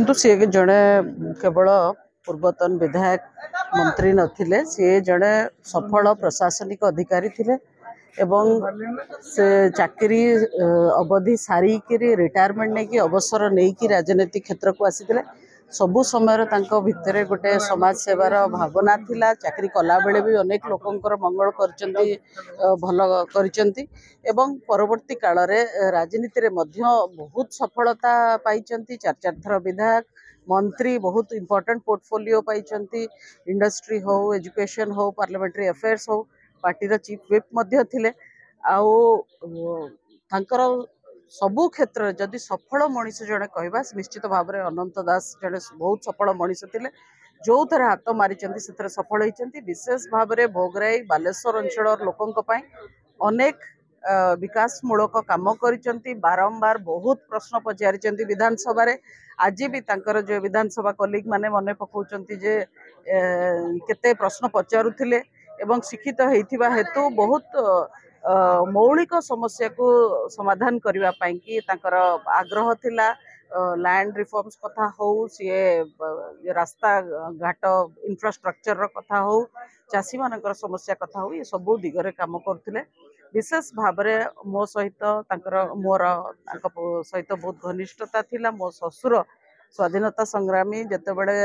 देखु सी जड़े केवल पूर्वतन विधायक मंत्री नथिले सी जड़े सफल प्रशासनिक अधिकारी थिले एवं से चाकरी अवधि सारिक रिटायरमेंट नहीं कि अवसर नहीं कि राजनीति क्षेत्र को आसी सबु समय भितर गोटे समाज सेवार भावना थिला। चाकरी कला बेले भी अनेक लोकंकर मंगल करचंती भल करचंती एवं परवर्ती काल रे राजनीति रे मध्य बहुत सफलता पाइचंती। चार चार थर विधायक मंत्री बहुत इंपोर्टेंट पोर्टफोलियो पाइचंती। इंडस्ट्री हो एजुकेशन हो पार्लियामेंट्री अफेयर्स हो पार्टी चीफ व्हिप मध्य थिले आउ तांकर सबु क्षेत्र जदि सफल मनीष जड़े कहवा निश्चित भाव में अनंत दास जड़े बहुत सफल मनीष थे जो थे हाथ मारी से सफल होती। विशेष भाव में भोगराई बालेश्वर अंचल लोकों अनेक विकासमूलक काम कर बारंबार बहुत प्रश्न पचारि विधानसभा आज भी तांकर जो विधानसभा कलिग माने मन पकाउछंती जे केते प्रश्न पचारुथिले एवं शिक्षित होइथिबा हेतु बहुत मौलिक समस्या को समाधान करने कि तांकर आग्रह थिला। लैंड रिफॉर्म्स कथा हो सी रास्ता घाट इंफ्रास्ट्रक्चर कथा हो चाषी मानकर समस्या कथा हो ये सबू दिगरे काम करथिले। विशेष भाव में मो सहित मोर सहित बहुत घनिष्ठता थिला। मो ससुर स्वाधीनता संग्रामी जिते बड़े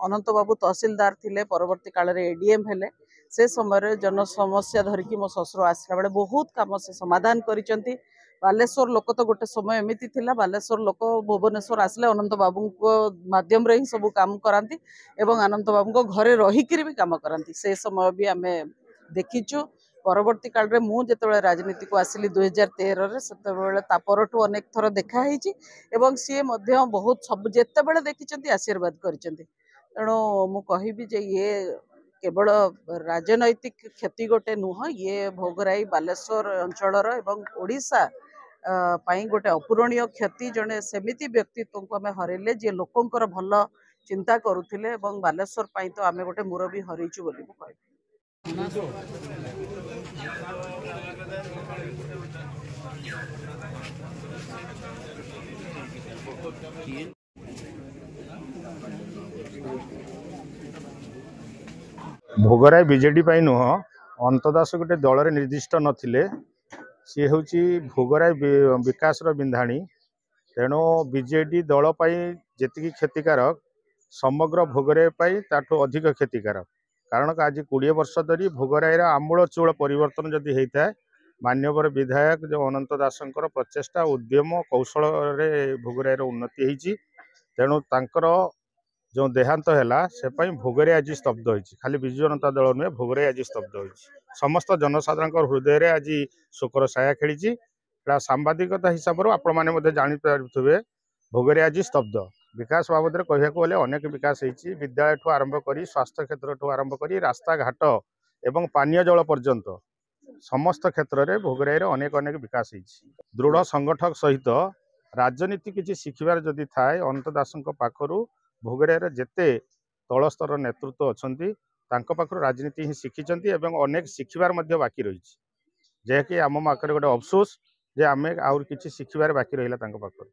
अनंत बाबू तहसीलदार थिले परवर्ती काल रे एडीएम हेले से समय जन समस्या धरिकी मो ससुर आसला बेले बहुत काम से समाधान करिसेंती। बालेश्वर लोक तो गोटे समय एमती थिला बालेश्वर लोक भुवनेश्वर आसले अनंत बाबू को माध्यम रे ही सब काम करांती एवं अनंत बाबू को घरे रहिकिरी भी काम करांती से समय भी आमे देखिचु। परवर्ती काल रे मु जेतेबेले राजनीति को आसिली 2013 रे सेतेबेले तापरठू अनेक थर देखा हेची एवं सी मध्य बहुत सब जेतेबेले देखिचंती आशीर्वाद करिसेंती। तेणु मु कहिबी जे ये केवल राजनैतिक क्षति गोटे नुह ये भोगराई बालेश्वर अंचलर एवं ओडिशा गोटे अपूरणीय क्षति। जड़े सेमिति व्यक्तित्व को आम हरइले जे लोकंकर भल चिंता करुथिले एवं बालेश्वर पाई तो आम गोटे मुरबी हरइचु बोली मु कहि। भोगराई बीजेडी नुह अंतदास गोटे दल निर्दिष्ट नथिले सी हूँ भोगराई विकास बिंधाणी। तेणु बीजेडी दल जी क्षतिकारक समग्र भोगराई ताठू अधिक क्षतिकारक कारण आज 20 वर्ष धरी भोगराई आमूलचूल परिवर्तन जदि होता है मान्यवर विधायक जो अनंत दासंकर प्रचेषा उद्यम कौशल भोगराई उन्नति होती। तेणु तांकर जो देहांत है से भोगराई आज स्तब्ध होती। खाली विजु जनता दल नुहे भोगराई आज स्तब्ध होती। समस्त जनसाधारण हृदय में आज शोकर छाया खेली। सांबादिकता हिसाब से आपण जानीपे भोगराई आज स्तब्ध। विकास बाबद कहूँ गले अनेक विकास होती विद्यालय ठू आरंभ कर स्वास्थ्य क्षेत्र ठू आरंभ कर रास्ता घाट एवं पानीय जल पर्यंत समस्त क्षेत्र में भोगराई अनेक अनेक विकास होती। दृढ़ संगठक सहित राजनीति किसी शिखिबार जदि थाए अनंत दासों पाखु भोगराई जेते तलस्तर नेतृत्व अच्छा पाखु राजनीति ही शिखिंट और अनेक शिखिबार बाकी रही जैकि आम पाखे गोटे अफसोस जे आम आउर किसी शिखिबार बाकी रहा पाखु।